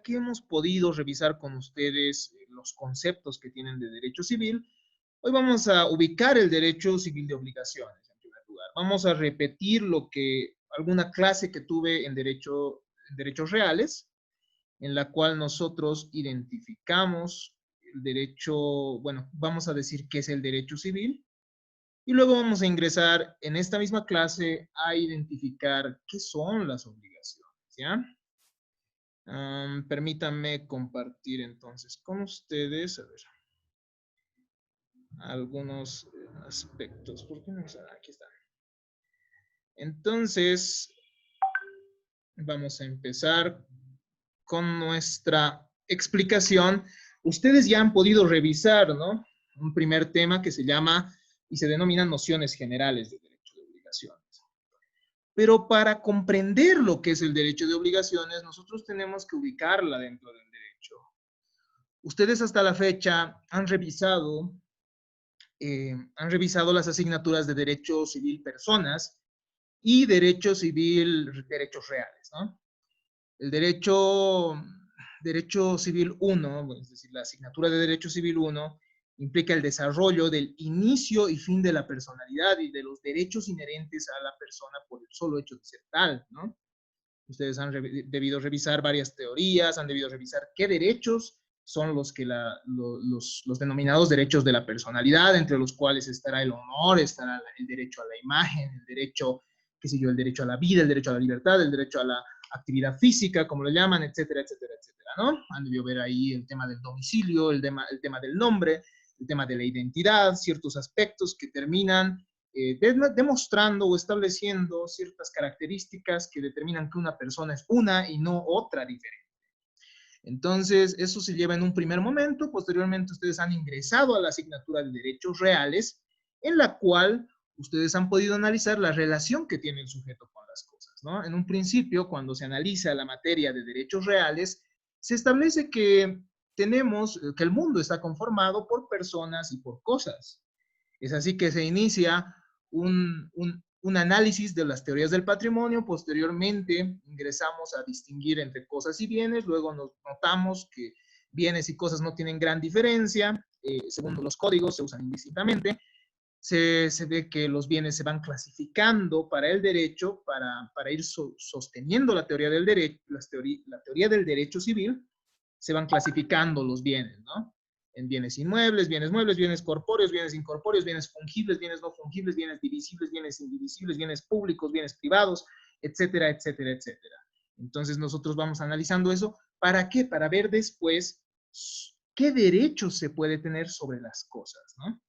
que hemos podido revisar con ustedes los conceptos que tienen de derecho civil, hoy vamos a ubicar el derecho civil de obligaciones en primer lugar. Vamos a repetir alguna clase que tuve en derechos reales, en la cual nosotros identificamos el derecho, bueno, vamos a decir qué es el derecho civil, y luego vamos a ingresar en esta misma clase a identificar qué son las obligaciones, ¿ya? Permítanme compartir entonces con ustedes, a ver, algunos aspectos. ¿Por qué no está? Aquí está. Entonces, vamos a empezar con nuestra explicación. Ustedes ya han podido revisar, ¿no? Un primer tema que se llama y se denomina nociones generales de derecho de obligaciones. Pero para comprender lo que es el derecho de obligaciones, nosotros tenemos que ubicarla dentro del derecho. Ustedes hasta la fecha han revisado las asignaturas de Derecho Civil Personas y Derecho Civil Derechos Reales, ¿no? El derecho Civil 1, es decir, la asignatura de Derecho Civil 1, implica el desarrollo del inicio y fin de la personalidad y de los derechos inherentes a la persona por el solo hecho de ser tal, ¿no? Ustedes han debido revisar varias teorías, han debido revisar qué derechos son los denominados derechos de la personalidad, entre los cuales estará el honor, estará el derecho a la imagen, el derecho, qué sé yo, el derecho a la vida, el derecho a la libertad, el derecho a la actividad física, como lo llaman, etcétera, etcétera, etcétera, ¿no? Han debido ver ahí el tema del domicilio, el tema del nombre, el tema de la identidad, ciertos aspectos que terminan demostrando o estableciendo ciertas características que determinan que una persona es una y no otra diferente. Entonces, eso se lleva en un primer momento. Posteriormente, ustedes han ingresado a la asignatura de derechos reales, en la cual ustedes han podido analizar la relación que tiene el sujeto con las cosas, ¿no? En un principio, cuando se analiza la materia de derechos reales, se establece que que el mundo está conformado por personas y por cosas. Es así que se inicia un análisis de las teorías del patrimonio. Posteriormente ingresamos a distinguir entre cosas y bienes. Luego nos notamos que bienes y cosas no tienen gran diferencia. Según los códigos se usan indistintamente. Se ve que los bienes se van clasificando para el derecho, para ir sosteniendo la teoría del derecho, la teoría del derecho civil. Se van clasificando los bienes, ¿no? En bienes inmuebles, bienes muebles, bienes corpóreos, bienes incorpóreos, bienes fungibles, bienes no fungibles, bienes divisibles, bienes indivisibles, bienes públicos, bienes privados, etcétera, etcétera, etcétera. Entonces nosotros vamos analizando eso. ¿Para qué? Para ver después qué derechos se puede tener sobre las cosas, ¿no?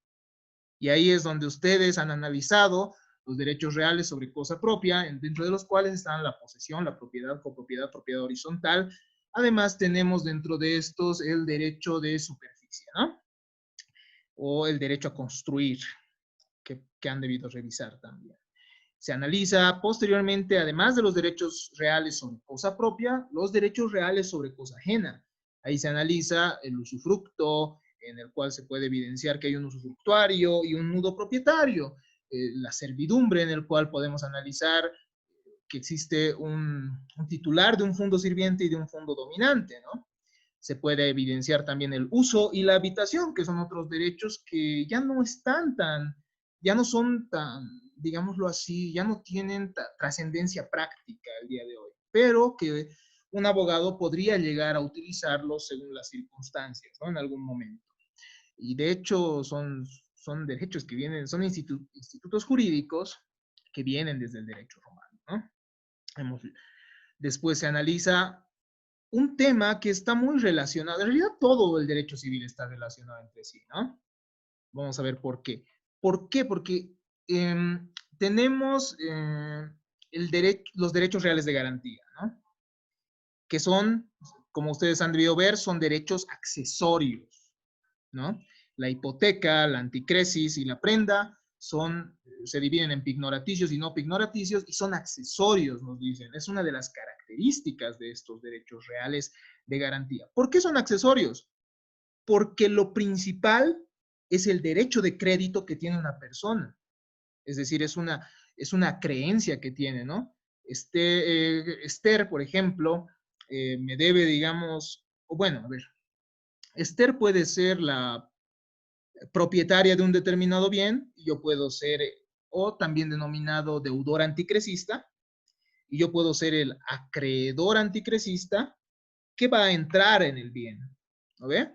Y ahí es donde ustedes han analizado los derechos reales sobre cosa propia, dentro de los cuales están la posesión, la propiedad, copropiedad, propiedad horizontal. Además tenemos dentro de estos el derecho de superficie, ¿no? O el derecho a construir, que han debido revisar también. Se analiza posteriormente, además de los derechos reales sobre cosa propia, los derechos reales sobre cosa ajena. Ahí se analiza el usufructo, en el cual se puede evidenciar que hay un usufructuario y un nudo propietario. La servidumbre, en el cual podemos analizar que existe un titular de un fondo sirviente y de un fondo dominante, ¿no? Se puede evidenciar también el uso y la habitación, que son otros derechos que ya no están ya no son tan, digámoslo así, ya no tienen trascendencia práctica el día de hoy, pero que un abogado podría llegar a utilizarlos según las circunstancias, ¿no? En algún momento. Y de hecho son derechos que vienen, son institutos jurídicos que vienen desde el derecho romano, ¿no? Después se analiza un tema que está muy relacionado, en realidad todo el derecho civil está relacionado entre sí, ¿no? Vamos a ver por qué. ¿Por qué? Porque tenemos los derechos reales de garantía, ¿no? Que son, como ustedes han debido ver, son derechos accesorios, ¿no? La hipoteca, la anticresis y la prenda se dividen en pignoraticios y no pignoraticios y son accesorios, nos dicen. Es una de las características de estos derechos reales de garantía. ¿Por qué son accesorios? Porque lo principal es el derecho de crédito que tiene una persona. Es decir, es una creencia que tiene, ¿no? Esther, por ejemplo, me debe, digamos, o bueno, a ver, Esther puede ser la propietaria de un determinado bien, y yo puedo ser, o también denominado deudor anticresista, y yo puedo ser el acreedor anticresista que va a entrar en el bien. ¿No ve?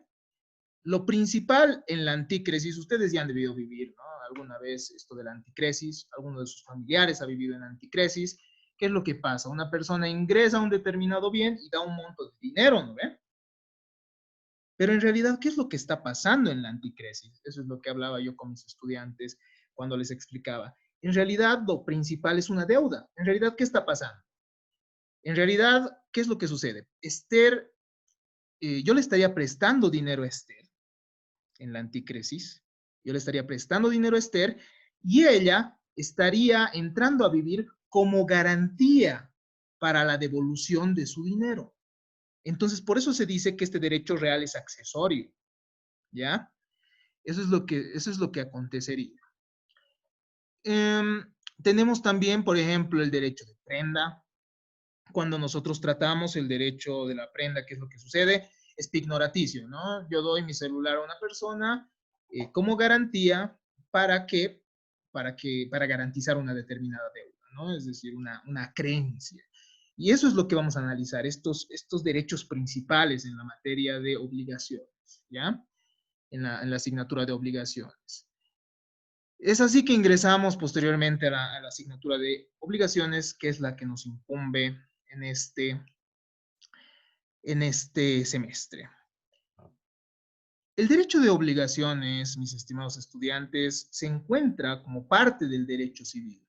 Lo principal en la anticresis, ustedes ya han debido vivir, ¿no? Alguna vez esto de la anticresis, alguno de sus familiares ha vivido en anticresis. ¿Qué es lo que pasa? Una persona ingresa a un determinado bien y da un monto de dinero, ¿no ve? Pero en realidad, ¿qué es lo que está pasando en la anticresis? Eso es lo que hablaba yo con mis estudiantes cuando les explicaba. En realidad, lo principal es una deuda. En realidad, ¿qué está pasando? En realidad, ¿qué es lo que sucede? Esther, yo le estaría prestando dinero a Esther en la anticresis. Yo le estaría prestando dinero a Esther y ella estaría entrando a vivir como garantía para la devolución de su dinero. Entonces, por eso se dice que este derecho real es accesorio, ¿ya? Eso es lo que acontecería. Tenemos también, por ejemplo, el derecho de prenda. Cuando nosotros tratamos el derecho de la prenda, ¿qué es lo que sucede? Es pignoraticio, ¿no? Yo doy mi celular a una persona como garantía para que, para garantizar una determinada deuda, ¿no? Es decir, una creencia. Y eso es lo que vamos a analizar, estos derechos principales en la materia de obligaciones, ¿ya? En la asignatura de obligaciones. Es así que ingresamos posteriormente a la asignatura de obligaciones, que es la que nos incumbe en este semestre. El derecho de obligaciones, mis estimados estudiantes, se encuentra como parte del derecho civil.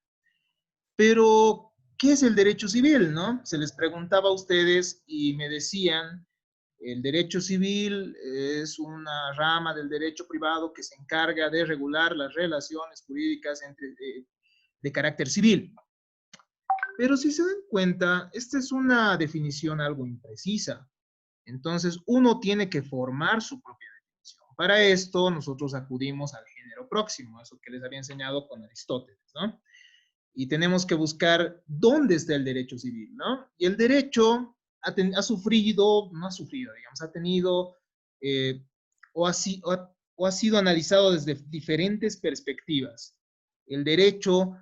Pero, ¿qué es el derecho civil, no? Se les preguntaba a ustedes y me decían, el derecho civil es una rama del derecho privado que se encarga de regular las relaciones jurídicas de carácter civil. Pero si se dan cuenta, esta es una definición algo imprecisa. Entonces, uno tiene que formar su propia definición. Para esto, nosotros acudimos al género próximo, eso que les había enseñado con Aristóteles, ¿no? Y tenemos que buscar dónde está el derecho civil, ¿no? Y el derecho ha sufrido, no ha sufrido, digamos, ha tenido o ha sido analizado desde diferentes perspectivas. El derecho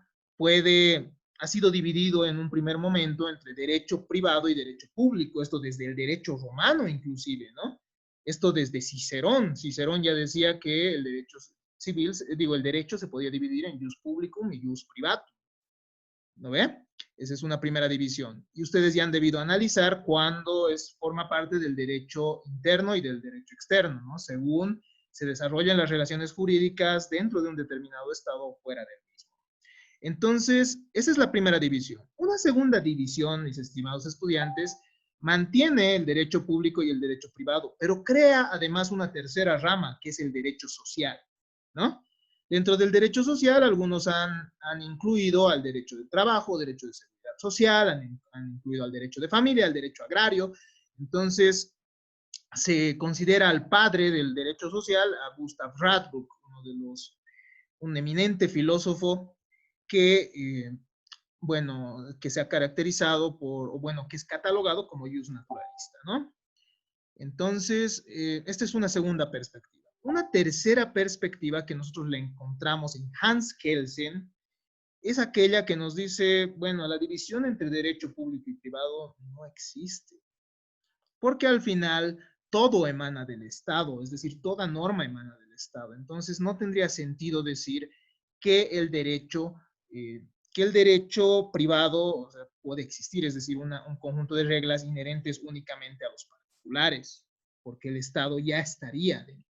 ha sido dividido en un primer momento entre derecho privado y derecho público, esto desde el derecho romano inclusive, ¿no? Esto desde Cicerón. Cicerón ya decía que el derecho civil, el derecho se podía dividir en jus publicum y jus privatum. ¿No ve? Esa es una primera división. Y ustedes ya han debido analizar cuándo forma parte del derecho interno y del derecho externo, ¿no? Según se desarrollan las relaciones jurídicas dentro de un determinado estado o fuera del mismo. Entonces, esa es la primera división. Una segunda división, mis estimados estudiantes, mantiene el derecho público y el derecho privado, pero crea además una tercera rama, que es el derecho social, ¿no? Dentro del derecho social, algunos han incluido al derecho de trabajo, derecho de seguridad social, han incluido al derecho de familia, al derecho agrario. Entonces, se considera al padre del derecho social a Gustav Radbruch, un eminente filósofo que, bueno, que se ha caracterizado o bueno, que es catalogado como jus naturalista, ¿no? Entonces, esta es una segunda perspectiva. Una tercera perspectiva que nosotros le encontramos en Hans Kelsen es aquella que nos dice, bueno, la división entre derecho público y privado no existe, porque al final todo emana del Estado, es decir, toda norma emana del Estado. Entonces, no tendría sentido decir que el derecho, eh, que el derecho privado, o sea, puede existir, es decir, un conjunto de reglas inherentes únicamente a los particulares, porque el Estado ya estaría dentro.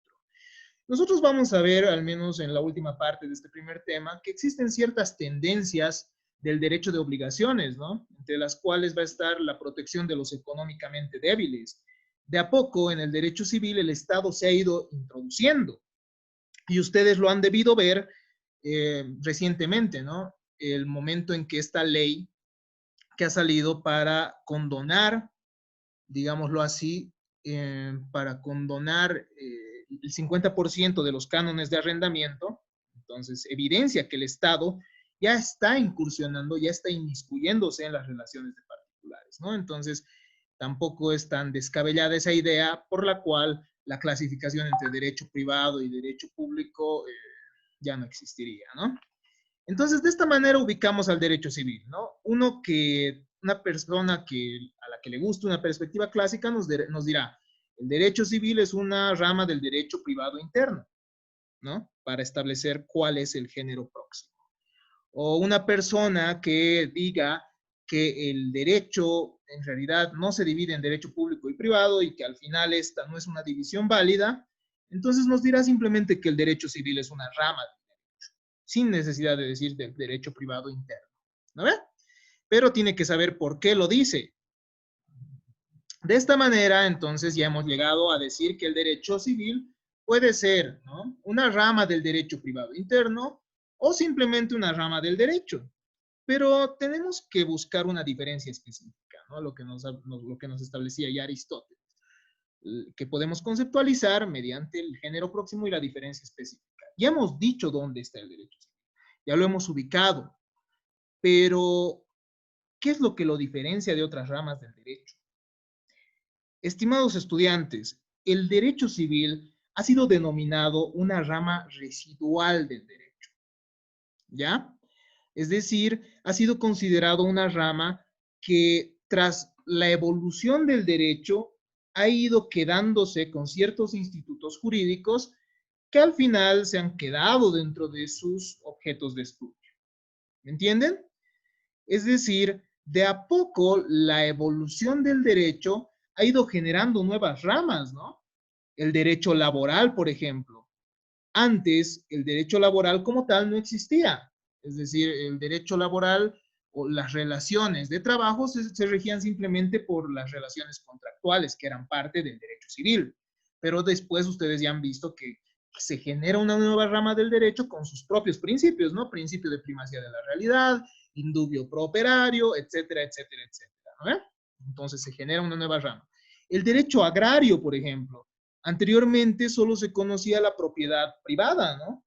Nosotros vamos a ver, al menos en la última parte de este primer tema, que existen ciertas tendencias del derecho de obligaciones, ¿no? Entre las cuales va a estar la protección de los económicamente débiles. De a poco, en el derecho civil, el Estado se ha ido introduciendo y ustedes lo han debido ver recientemente, ¿no? El momento en que esta ley que ha salido para condonar, digámoslo así, para condonar el 50% de los cánones de arrendamiento, entonces evidencia que el Estado ya está incursionando, ya está inmiscuyéndose en las relaciones de particulares, ¿no? Entonces, tampoco es tan descabellada esa idea por la cual la clasificación entre derecho privado y derecho público ya no existiría, ¿no? Entonces, de esta manera ubicamos al derecho civil, ¿no? Una persona a la que le gusta una perspectiva clásica nos dirá, el derecho civil es una rama del derecho privado interno, ¿no? Para establecer cuál es el género próximo. O una persona que diga que el derecho en realidad no se divide en derecho público y privado y que al final esta no es una división válida, entonces nos dirá simplemente que el derecho civil es una rama del derecho, sin necesidad de decir del derecho privado interno, ¿no ve? Pero tiene que saber por qué lo dice. De esta manera, entonces, ya hemos llegado a decir que el derecho civil puede ser, ¿no?, una rama del derecho privado interno o simplemente una rama del derecho. Pero tenemos que buscar una diferencia específica, ¿no? Lo que nos establecía ya Aristóteles, que podemos conceptualizar mediante el género próximo y la diferencia específica. Ya hemos dicho dónde está el derecho civil, ya lo hemos ubicado, pero ¿qué es lo que lo diferencia de otras ramas del derecho? Estimados estudiantes, el derecho civil ha sido denominado una rama residual del derecho, ¿ya? Es decir, ha sido considerado una rama que tras la evolución del derecho ha ido quedándose con ciertos institutos jurídicos que al final se han quedado dentro de sus objetos de estudio. ¿Me entienden? Es decir, de a poco la evolución del derecho ha ido generando nuevas ramas, ¿no? El derecho laboral, por ejemplo. Antes, el derecho laboral como tal no existía. Es decir, el derecho laboral o las relaciones de trabajo se regían simplemente por las relaciones contractuales, que eran parte del derecho civil. Pero después ustedes ya han visto que se genera una nueva rama del derecho con sus propios principios, ¿no? Principio de primacía de la realidad, indubio pro operario, etcétera, etcétera, etcétera, ¿no? Entonces se genera una nueva rama. El derecho agrario, por ejemplo, anteriormente solo se conocía la propiedad privada, ¿no?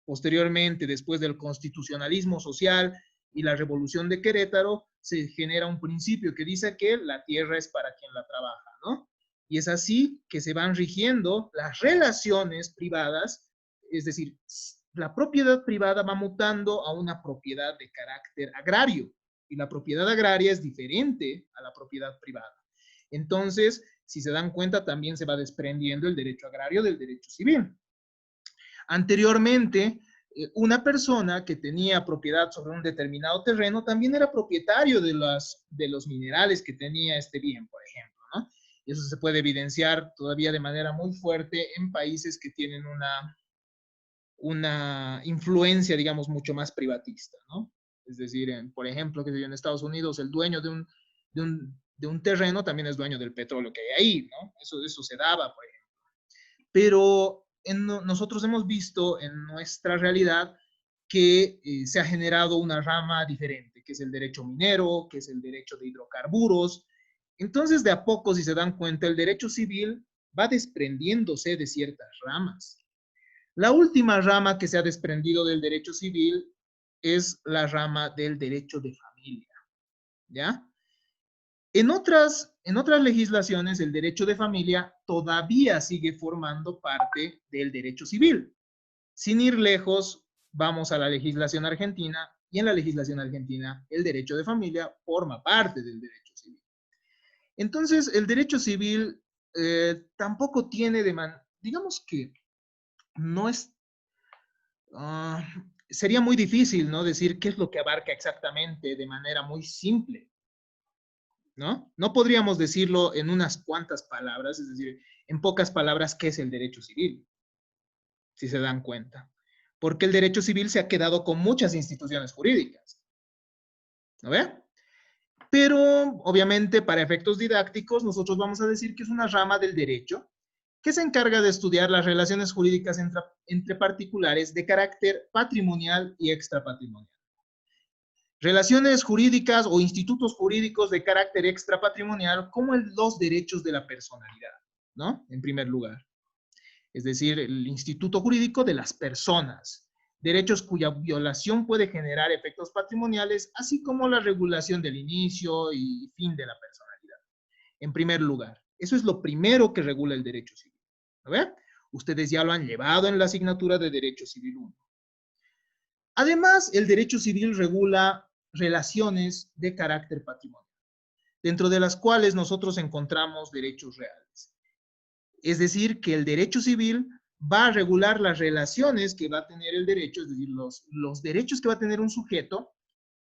Posteriormente, después del constitucionalismo social y la revolución de Querétaro, se genera un principio que dice que la tierra es para quien la trabaja, ¿no? Y es así que se van rigiendo las relaciones privadas, es decir, la propiedad privada va mutando a una propiedad de carácter agrario, y la propiedad agraria es diferente a la propiedad privada. Entonces, si se dan cuenta, también se va desprendiendo el derecho agrario del derecho civil. Anteriormente, una persona que tenía propiedad sobre un determinado terreno también era propietario de los minerales que tenía este bien, por ejemplo, ¿no? Y eso se puede evidenciar todavía de manera muy fuerte en países que tienen una influencia, digamos, mucho más privatista, ¿no? Es decir, por ejemplo, que en Estados Unidos el dueño de un terreno también es dueño del petróleo que hay ahí, ¿no? Eso se daba, por ejemplo. Pero nosotros hemos visto en nuestra realidad que se ha generado una rama diferente, que es el derecho minero, que es el derecho de hidrocarburos. Entonces, de a poco, si se dan cuenta, el derecho civil va desprendiéndose de ciertas ramas. La última rama que se ha desprendido del derecho civil es la rama del derecho de familia, ¿ya? En otras legislaciones, el derecho de familia todavía sigue formando parte del derecho civil. Sin ir lejos, vamos a la legislación argentina, y en la legislación argentina el derecho de familia forma parte del derecho civil. Entonces, el derecho civil tampoco tiene digamos que no es, sería muy difícil, ¿no?, decir qué es lo que abarca exactamente de manera muy simple, ¿no? No podríamos decirlo en unas cuantas palabras, es decir, en pocas palabras, ¿qué es el derecho civil? Si se dan cuenta. Porque el derecho civil se ha quedado con muchas instituciones jurídicas, ¿no ve? Pero, obviamente, para efectos didácticos, nosotros vamos a decir que es una rama del derecho que se encarga de estudiar las relaciones jurídicas entre particulares de carácter patrimonial y extrapatrimonial. Relaciones jurídicas o institutos jurídicos de carácter extrapatrimonial como los derechos de la personalidad, ¿no? En primer lugar. Es decir, el instituto jurídico de las personas, derechos cuya violación puede generar efectos patrimoniales, así como la regulación del inicio y fin de la personalidad. en primer lugar. Eso es lo primero que regula el derecho civil. ¿A ver? Ustedes ya lo han llevado en la asignatura de Derecho Civil 1. Además, el derecho civil regula relaciones de carácter patrimonial, dentro de las cuales nosotros encontramos derechos reales. Es decir, que el derecho civil va a regular las relaciones que va a tener el derecho, es decir, los derechos que va a tener un sujeto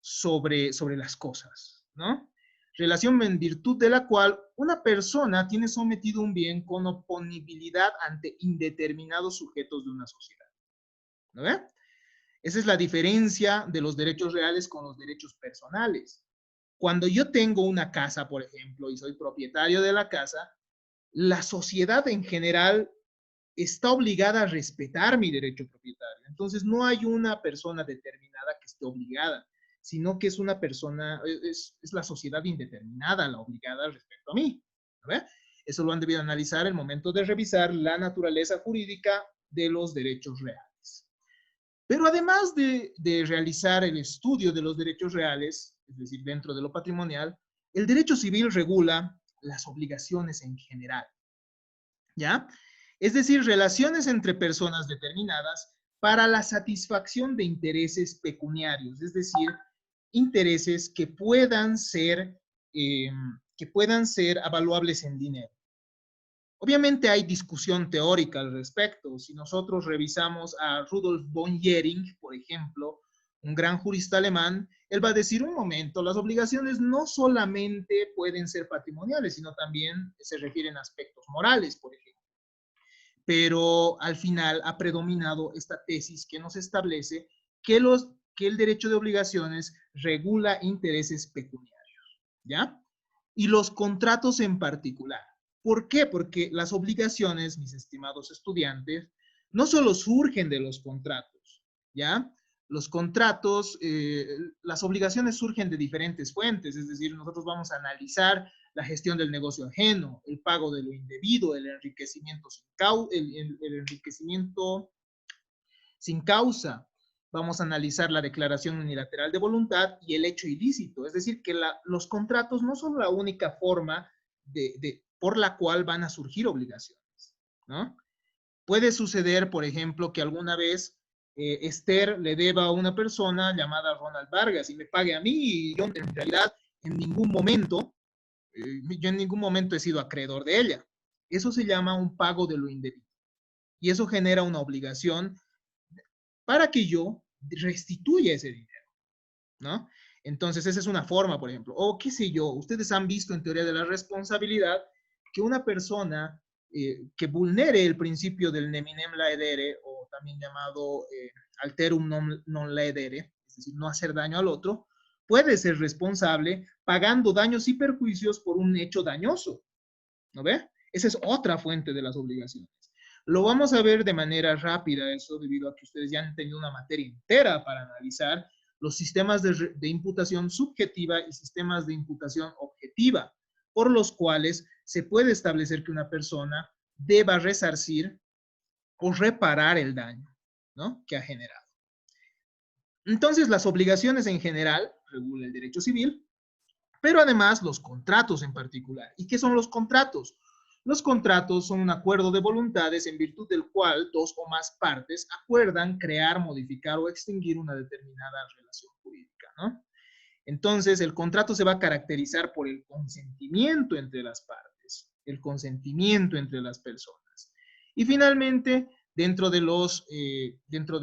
sobre las cosas, ¿no? Relación en virtud de la cual una persona tiene sometido un bien con oponibilidad ante indeterminados sujetos de una sociedad. ¿No ve? Esa es la diferencia de los derechos reales con los derechos personales. Cuando yo tengo una casa, por ejemplo, y soy propietario de la casa, la sociedad en general está obligada a respetar mi derecho propietario. Entonces, no hay una persona determinada que esté obligada, sino que es una persona, es la sociedad indeterminada la obligada respecto a mí. ¿No? Eso lo han debido analizar al momento de revisar la naturaleza jurídica de los derechos reales. Pero además de realizar el estudio de los derechos reales, es decir, dentro de lo patrimonial, el derecho civil regula las obligaciones en general. ¿Ya? Es decir, relaciones entre personas determinadas para la satisfacción de intereses pecuniarios, es decir, intereses que puedan ser avaluables en dinero. Obviamente hay discusión teórica al respecto. Si nosotros revisamos a Rudolf von Jhering, por ejemplo, un gran jurista alemán, él va a decir, un momento, las obligaciones no solamente pueden ser patrimoniales, sino también se refieren a aspectos morales, por ejemplo. Pero al final ha predominado esta tesis que nos establece que el derecho de obligaciones regula intereses pecuniarios, ¿ya? Y los contratos en particular. ¿Por qué? Porque las obligaciones, mis estimados estudiantes, no solo surgen de los contratos, ¿ya? Los contratos, las obligaciones surgen de diferentes fuentes, es decir, nosotros vamos a analizar la gestión del negocio ajeno, el pago de lo indebido, el enriquecimiento sin causa. Vamos a analizar la declaración unilateral de voluntad y el hecho ilícito. Es decir, que los contratos no son la única forma por la cual van a surgir obligaciones, ¿no? Puede suceder, por ejemplo, que alguna vez Esther le deba a una persona llamada Ronald Vargas y me pague a mí y yo en realidad en ningún momento he sido acreedor de ella. Eso se llama un pago de lo indebido. Y eso genera una obligación para que yo restituya ese dinero, ¿no? Entonces, esa es una forma, por ejemplo. O qué sé yo, ustedes han visto en teoría de la responsabilidad que una persona que vulnere el principio del neminem laedere, o también llamado alterum non laedere, es decir, no hacer daño al otro, puede ser responsable pagando daños y perjuicios por un hecho dañoso, ¿no ve? Esa es otra fuente de las obligaciones. Lo vamos a ver de manera rápida, eso debido a que ustedes ya han tenido una materia entera para analizar los sistemas de imputación subjetiva y sistemas de imputación objetiva, por los cuales se puede establecer que una persona deba resarcir o reparar el daño, ¿no?, que ha generado. Entonces, las obligaciones en general regula el derecho civil, pero además los contratos en particular. ¿Y qué son los contratos? Los contratos son un acuerdo de voluntades en virtud del cual dos o más partes acuerdan crear, modificar o extinguir una determinada relación jurídica, ¿no? Entonces, el contrato se va a caracterizar por el consentimiento entre las partes, el consentimiento entre las personas. Y finalmente, dentro de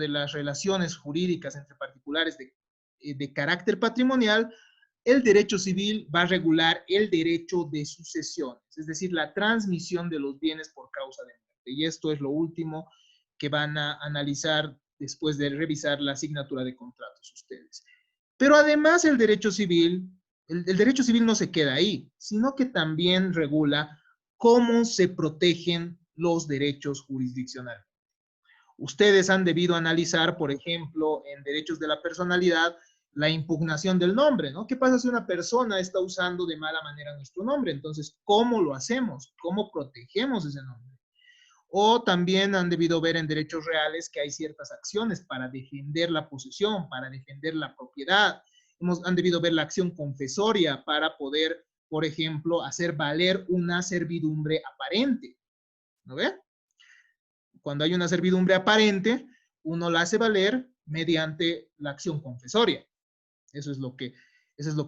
las relaciones jurídicas entre particulares de carácter patrimonial, el derecho civil va a regular el derecho de sucesiones, es decir, la transmisión de los bienes por causa de muerte. Y esto es lo último que van a analizar después de revisar la asignatura de contratos ustedes. Pero además el derecho civil no se queda ahí, sino que también regula cómo se protegen los derechos jurisdiccionales. Ustedes han debido analizar, por ejemplo, en derechos de la personalidad, la impugnación del nombre, ¿no? ¿Qué pasa si una persona está usando de mala manera nuestro nombre? Entonces, ¿cómo lo hacemos? ¿Cómo protegemos ese nombre? O también han debido ver en derechos reales que hay ciertas acciones para defender la posesión, para defender la propiedad. Han debido ver la acción confesoria para poder por ejemplo, hacer valer una servidumbre aparente. ¿No ve? Cuando hay una servidumbre aparente, uno la hace valer mediante la acción confesoria. Eso es lo que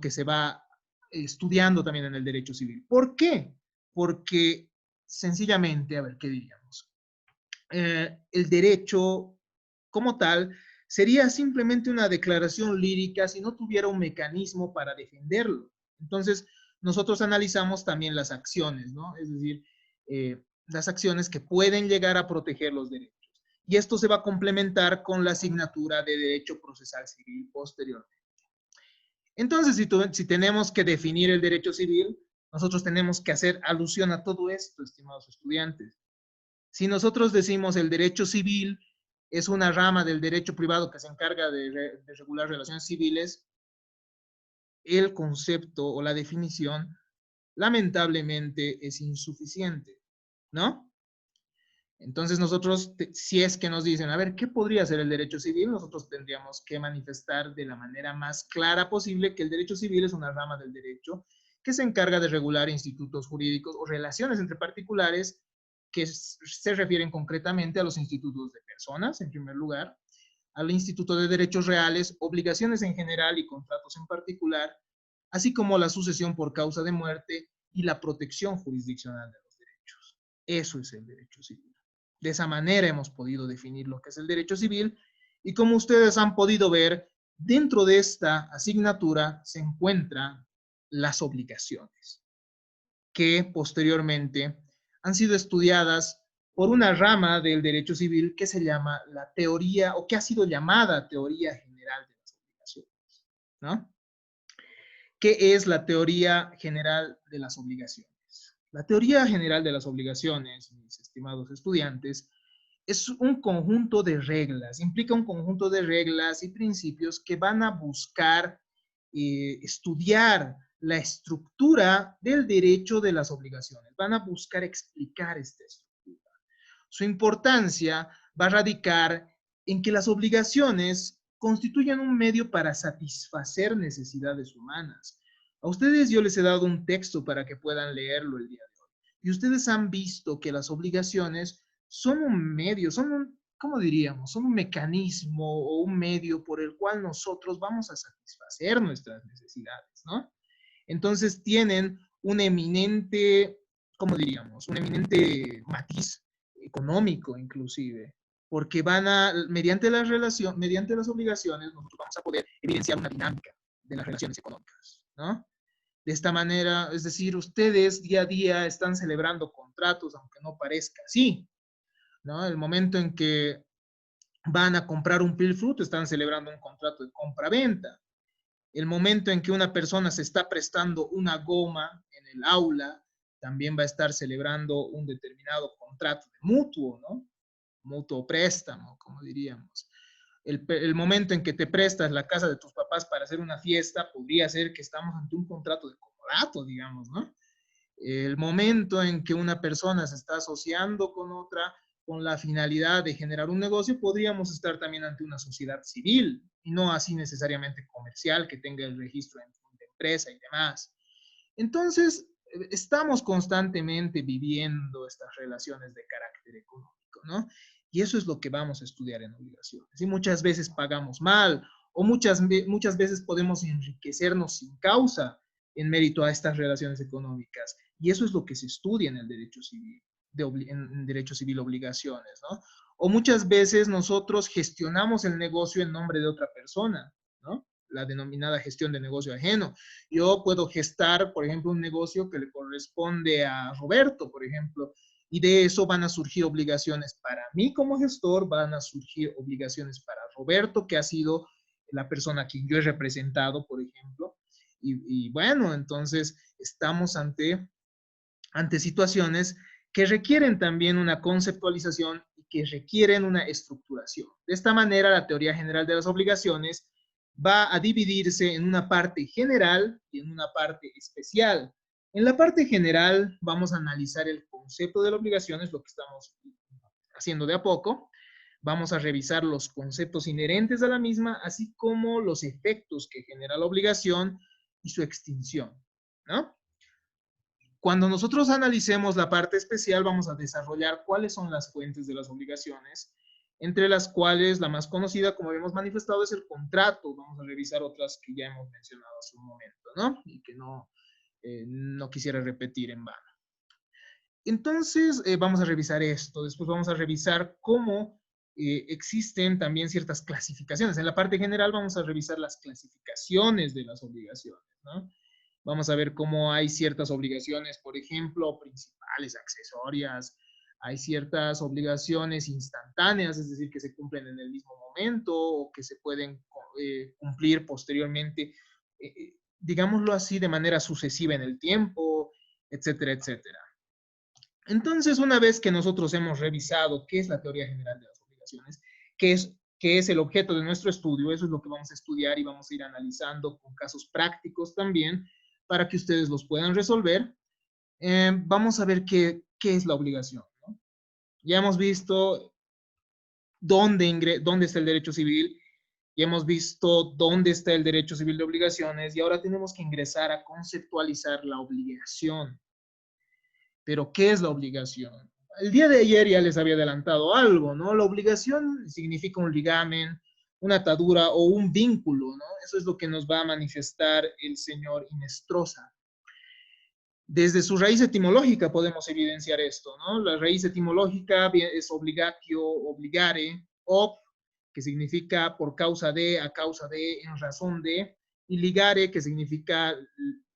se va estudiando también en el derecho civil. ¿Por qué? Porque sencillamente, a ver, ¿qué diríamos? El derecho como tal sería simplemente una declaración lírica si no tuviera un mecanismo para defenderlo. Entonces, nosotros analizamos también las acciones, ¿no? Es decir, las acciones que pueden llegar a proteger los derechos. Y esto se va a complementar con la asignatura de Derecho Procesal Civil posteriormente. Entonces, si tenemos que definir el derecho civil, nosotros tenemos que hacer alusión a todo esto, estimados estudiantes. Si nosotros decimos el derecho civil es una rama del derecho privado que se encarga de regular relaciones civiles, el concepto o la definición lamentablemente es insuficiente, ¿no? Entonces nosotros, si es que nos dicen, a ver, ¿qué podría ser el derecho civil? Nosotros tendríamos que manifestar de la manera más clara posible que el derecho civil es una rama del derecho que se encarga de regular institutos jurídicos o relaciones entre particulares que se refieren concretamente a los institutos de personas, en primer lugar, al Instituto de Derechos Reales, obligaciones en general y contratos en particular, así como la sucesión por causa de muerte y la protección jurisdiccional de los derechos. Eso es el derecho civil. De esa manera hemos podido definir lo que es el derecho civil y como ustedes han podido ver, dentro de esta asignatura se encuentran las obligaciones, que posteriormente han sido estudiadas por una rama del derecho civil que se llama la teoría, o que ha sido llamada teoría general de las obligaciones, ¿no? ¿Qué es la teoría general de las obligaciones? La teoría general de las obligaciones, mis estimados estudiantes, es un conjunto de reglas, implica un conjunto de reglas y principios que van a buscar estudiar la estructura del derecho de las obligaciones, van a buscar explicar esta estructura. Su importancia va a radicar en que las obligaciones constituyen un medio para satisfacer necesidades humanas. A ustedes yo les he dado un texto para que puedan leerlo el día de hoy. Y ustedes han visto que las obligaciones son un medio, son un, ¿cómo diríamos? Son un mecanismo o un medio por el cual nosotros vamos a satisfacer nuestras necesidades, ¿no? Entonces tienen un eminente, ¿cómo diríamos? Un eminente matiz económico inclusive, porque van a, mediante las obligaciones, nosotros vamos a poder evidenciar una dinámica de las relaciones económicas, ¿no? De esta manera, es decir, ustedes día a día están celebrando contratos, aunque no parezca así, ¿no? El momento en que van a comprar un pilfruto, están celebrando un contrato de compra-venta. El momento en que una persona se está prestando una goma en el aula, también va a estar celebrando un determinado contrato de mutuo, ¿no? Mutuo préstamo, como diríamos. El momento en que te prestas la casa de tus papás para hacer una fiesta, podría ser que estamos ante un contrato de comodato, digamos, ¿no? El momento en que una persona se está asociando con otra con la finalidad de generar un negocio, podríamos estar también ante una sociedad civil y no así necesariamente comercial que tenga el registro de empresa y demás. Entonces, estamos constantemente viviendo estas relaciones de carácter económico, ¿no? Y eso es lo que vamos a estudiar en obligaciones. Y muchas veces pagamos mal o muchas veces podemos enriquecernos sin causa en mérito a estas relaciones económicas. Y eso es lo que se estudia en el derecho civil, en derecho civil obligaciones, ¿no? O muchas veces nosotros gestionamos el negocio en nombre de otra persona, ¿no? La denominada gestión de negocio ajeno. Yo puedo gestar, por ejemplo, un negocio que le corresponde a Roberto, por ejemplo, y de eso van a surgir obligaciones para mí como gestor, van a surgir obligaciones para Roberto, que ha sido la persona a quien yo he representado, por ejemplo. Y bueno, entonces estamos ante situaciones que requieren también una conceptualización y que requieren una estructuración. De esta manera, la teoría general de las obligaciones va a dividirse en una parte general y en una parte especial. En la parte general vamos a analizar el concepto de las obligaciones, lo que estamos haciendo de a poco. Vamos a revisar los conceptos inherentes a la misma, así como los efectos que genera la obligación y su extinción, ¿no? Cuando nosotros analicemos la parte especial, vamos a desarrollar cuáles son las fuentes de las obligaciones, entre las cuales la más conocida, como habíamos manifestado, es el contrato. Vamos a revisar otras que ya hemos mencionado hace un momento, ¿no? Y que no quisiera repetir en vano. Entonces, vamos a revisar esto. Después vamos a revisar cómo existen también ciertas clasificaciones. En la parte general vamos a revisar las clasificaciones de las obligaciones, ¿no? Vamos a ver cómo hay ciertas obligaciones, por ejemplo, principales, accesorias. Hay ciertas obligaciones instantáneas, es decir, que se cumplen en el mismo momento o que se pueden cumplir posteriormente, digámoslo así, de manera sucesiva en el tiempo, etcétera, etcétera. Entonces, una vez que nosotros hemos revisado qué es la teoría general de las obligaciones, qué es el objeto de nuestro estudio, eso es lo que vamos a estudiar y vamos a ir analizando con casos prácticos también para que ustedes los puedan resolver. Vamos a ver qué es la obligación, ¿no? Ya hemos visto dónde está el derecho civil, ya hemos visto dónde está el derecho civil de obligaciones y ahora tenemos que ingresar a conceptualizar la obligación. Pero, ¿qué es la obligación? El día de ayer ya les había adelantado algo, ¿no? La obligación significa un ligamen, una atadura o un vínculo, ¿no? Eso es lo que nos va a manifestar el señor Inestrosa. Desde su raíz etimológica podemos evidenciar esto, ¿no? La raíz etimológica es obligatio, obligare, ob, que significa por causa de, a causa de, en razón de, y ligare, que significa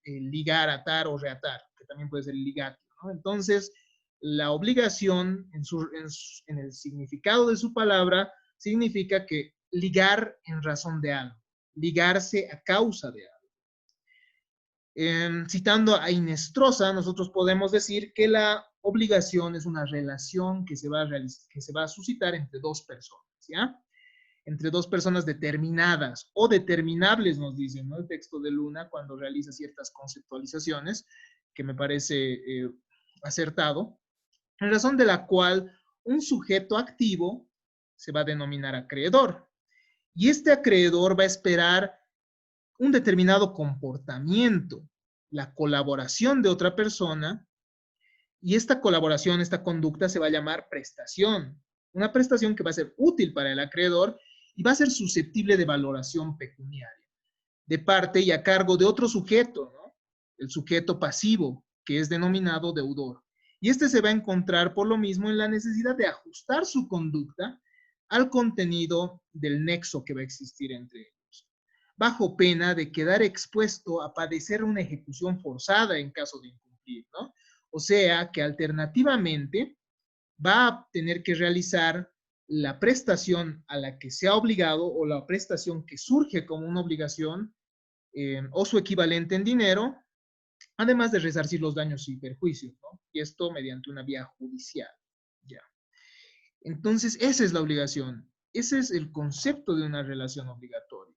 ligar, atar o reatar, que también puede ser ligatio, ¿no? Entonces, la obligación, en el significado de su palabra, significa que ligar en razón de algo, ligarse a causa de algo. Citando a Inestrosa, nosotros podemos decir que la obligación es una relación que se va a suscitar entre dos personas, ¿ya? Entre dos personas determinadas o determinables, nos dicen, ¿no? El texto de Luna cuando realiza ciertas conceptualizaciones, que me parece acertado, en razón de la cual un sujeto activo se va a denominar acreedor. Y este acreedor va a esperar un determinado comportamiento, la colaboración de otra persona, y esta colaboración, esta conducta se va a llamar prestación. Una prestación que va a ser útil para el acreedor y va a ser susceptible de valoración pecuniaria, de parte y a cargo de otro sujeto, ¿no? El sujeto pasivo, que es denominado deudor. Y este se va a encontrar por lo mismo en la necesidad de ajustar su conducta al contenido del nexo que va a existir entre ellos, bajo pena de quedar expuesto a padecer una ejecución forzada en caso de incumplir, ¿no? O sea, que alternativamente va a tener que realizar la prestación a la que se ha obligado o la prestación que surge como una obligación o su equivalente en dinero, además de resarcir los daños y perjuicios, ¿no? Y esto mediante una vía judicial, ¿ya? Entonces, esa es la obligación. Ese es el concepto de una relación obligatoria.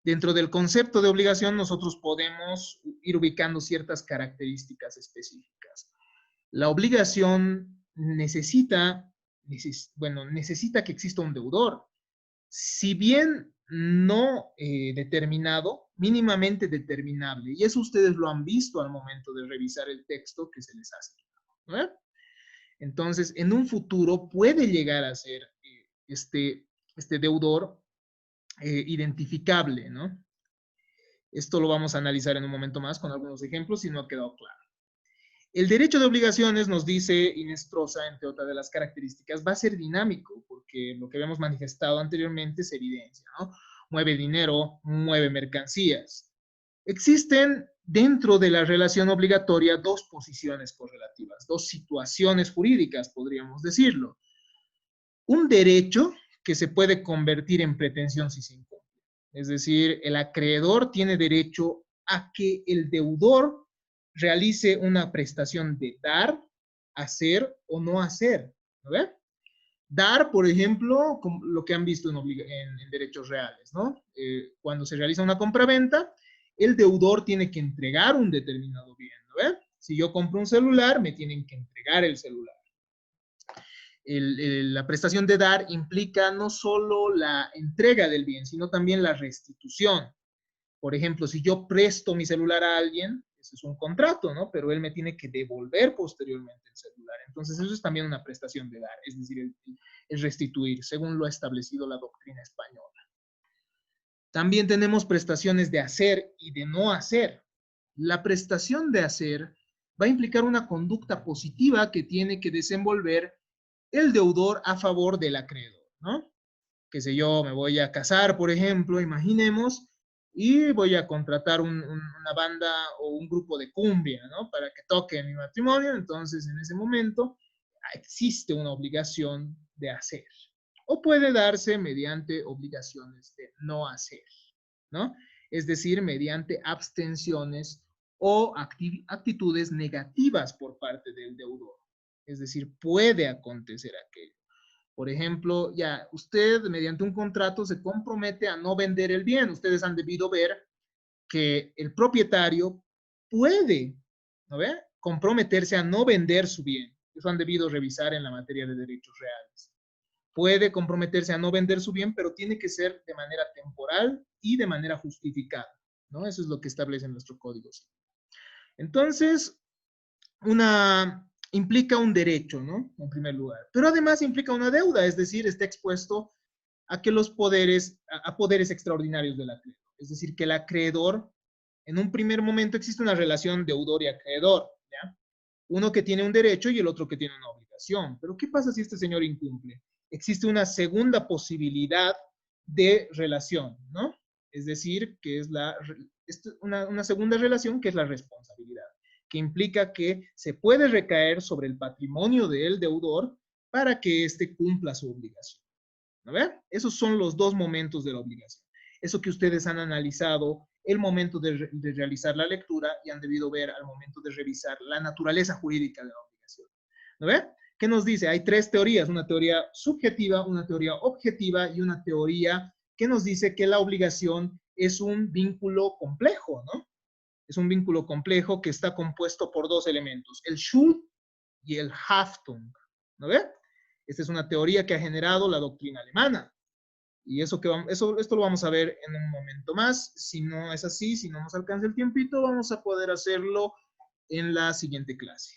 Dentro del concepto de obligación, nosotros podemos ir ubicando ciertas características específicas. La obligación necesita que exista un deudor. Si bien no determinado, mínimamente determinable. Y eso ustedes lo han visto al momento de revisar el texto que se les ha asignado, ¿no? Entonces, en un futuro puede llegar a ser este deudor identificable, ¿no? Esto lo vamos a analizar en un momento más con algunos ejemplos si no ha quedado claro. El derecho de obligaciones, nos dice Inestrosa, entre otras de las características, va a ser dinámico, porque lo que habíamos manifestado anteriormente se evidencia, ¿no? Mueve dinero, mueve mercancías. Existen dentro de la relación obligatoria dos posiciones correlativas, dos situaciones jurídicas, podríamos decirlo. Un derecho que se puede convertir en pretensión si se incumple. Es decir, el acreedor tiene derecho a que el deudor realice una prestación de dar, hacer o no hacer. ¿No ve? Dar, por ejemplo, lo que han visto en derechos reales, ¿no? Cuando se realiza una compraventa, el deudor tiene que entregar un determinado bien, ¿no ve? Si yo compro un celular, me tienen que entregar el celular. La prestación de dar implica no solo la entrega del bien, sino también la restitución. Por ejemplo, si yo presto mi celular a alguien, ese es un contrato, ¿no? Pero él me tiene que devolver posteriormente el celular. Entonces, eso es también una prestación de dar, es decir, el restituir, según lo ha establecido la doctrina española. También tenemos prestaciones de hacer y de no hacer. La prestación de hacer va a implicar una conducta positiva que tiene que desenvolver el deudor a favor del acreedor, ¿no? Qué sé yo, me voy a casar, por ejemplo, imaginemos, y voy a contratar una banda o un grupo de cumbia, ¿no? Para que toque mi matrimonio. Entonces, en ese momento, existe una obligación de hacer. O puede darse mediante obligaciones de no hacer, ¿no? Es decir, mediante abstenciones o actitudes negativas por parte del deudor. Es decir, puede acontecer aquello. Por ejemplo, ya usted mediante un contrato se compromete a no vender el bien. Ustedes han debido ver que el propietario puede, ¿no ve?, comprometerse a no vender su bien. Eso han debido revisar en la materia de derechos reales. Puede comprometerse a no vender su bien, pero tiene que ser de manera temporal y de manera justificada, ¿no? Eso es lo que establece nuestro Código Civil. Entonces, implica un derecho, ¿no? En primer lugar. Pero además implica una deuda, es decir, está expuesto a que los poderes, a poderes extraordinarios del acreedor. Es decir, que el acreedor, en un primer momento existe una relación deudor y acreedor, ¿ya? Uno que tiene un derecho y el otro que tiene una obligación. Pero ¿qué pasa si este señor incumple? Existe una segunda posibilidad de relación, ¿no? Es decir, que es una segunda relación que es la responsabilidad, que implica que se puede recaer sobre el patrimonio del deudor para que éste cumpla su obligación. ¿No ve? Esos son los dos momentos de la obligación. Eso que ustedes han analizado el momento de realizar la lectura y han debido ver al momento de revisar la naturaleza jurídica de la obligación. ¿No ve? ¿Qué nos dice? Hay tres teorías, una teoría subjetiva, una teoría objetiva y una teoría que nos dice que la obligación es un vínculo complejo, ¿no? Es un vínculo complejo que está compuesto por dos elementos, el Schuld y el Haftung, ¿no ve? Esta es una teoría que ha generado la doctrina alemana. Y esto lo vamos a ver en un momento más. Si no es así, si no nos alcanza el tiempito, vamos a poder hacerlo en la siguiente clase.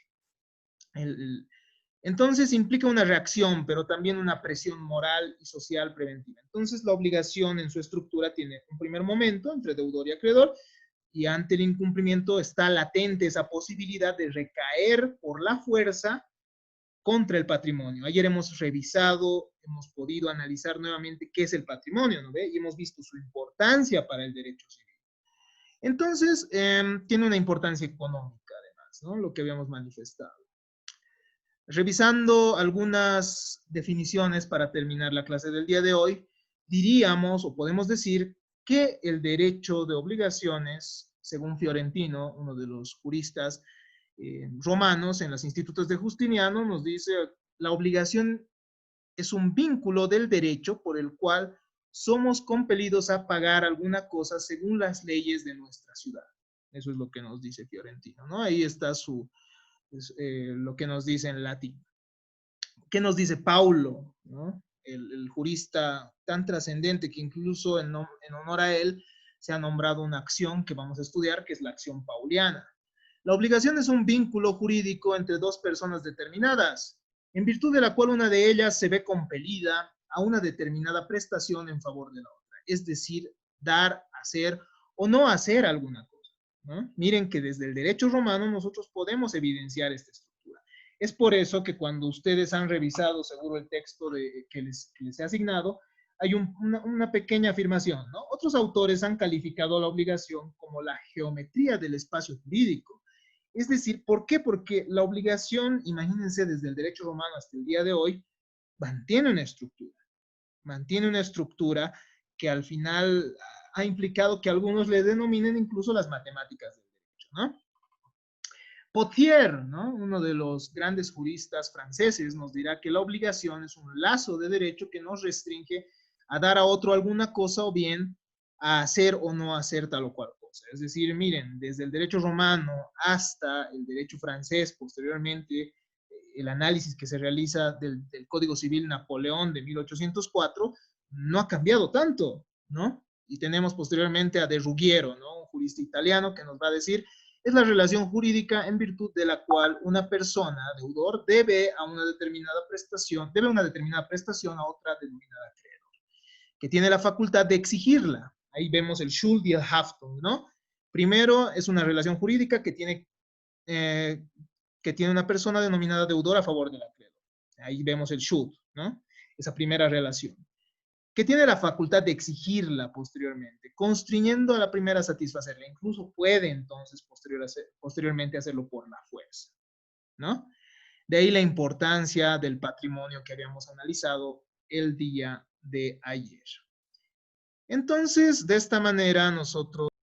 Entonces implica una reacción, pero también una presión moral y social preventiva. Entonces la obligación en su estructura tiene un primer momento entre deudor y acreedor, y ante el incumplimiento está latente esa posibilidad de recaer por la fuerza contra el patrimonio. Ayer hemos revisado, hemos podido analizar nuevamente qué es el patrimonio, ¿no ve? Y hemos visto su importancia para el derecho civil. Entonces, tiene una importancia económica además, ¿no? Lo que habíamos manifestado. Revisando algunas definiciones para terminar la clase del día de hoy, diríamos o podemos decir que el derecho de obligaciones, según Fiorentino, uno de los juristas romanos en los institutos de Justiniano, nos dice: la obligación es un vínculo del derecho por el cual somos compelidos a pagar alguna cosa según las leyes de nuestra ciudad. Eso es lo que nos dice Fiorentino, ¿no? Ahí está lo que nos dice en latín. ¿Qué nos dice Paulo, ¿no? El jurista tan trascendente que incluso en honor a él se ha nombrado una acción que vamos a estudiar, que es la acción pauliana. La obligación es un vínculo jurídico entre dos personas determinadas, en virtud de la cual una de ellas se ve compelida a una determinada prestación en favor de la otra, es decir, dar, hacer o no hacer alguna cosa, ¿no? Miren que desde el derecho romano nosotros podemos evidenciar esta estructura. Es por eso que cuando ustedes han revisado seguro el texto que les he asignado, hay una pequeña afirmación, ¿no? Otros autores han calificado la obligación como la geometría del espacio jurídico. Es decir, ¿por qué? Porque la obligación, imagínense, desde el derecho romano hasta el día de hoy, mantiene una estructura que al final ha implicado que algunos le denominen incluso las matemáticas del derecho, ¿no? Pothier, ¿no?, uno de los grandes juristas franceses, nos dirá que la obligación es un lazo de derecho que nos restringe a dar a otro alguna cosa o bien a hacer o no hacer tal o cual cosa. Es decir, miren, desde el derecho romano hasta el derecho francés, posteriormente el análisis que se realiza del Código Civil Napoleón de 1804, no ha cambiado tanto, ¿no? Y tenemos posteriormente a De Ruggiero, ¿no?, un jurista italiano que nos va a decir es la relación jurídica en virtud de la cual una persona, deudor, debe una determinada prestación a otra denominada acreedor, que tiene la facultad de exigirla. Ahí vemos el Schuld y el Haftung, ¿no? Primero, es una relación jurídica que tiene una persona denominada deudor a favor del acreedor. Ahí vemos el Schuld, ¿no? Esa primera relación, que tiene la facultad de exigirla posteriormente, constriñendo a la primera a satisfacerla. Incluso puede entonces posteriormente hacerlo por la fuerza, ¿no? De ahí la importancia del patrimonio que habíamos analizado el día de ayer. Entonces, de esta manera nosotros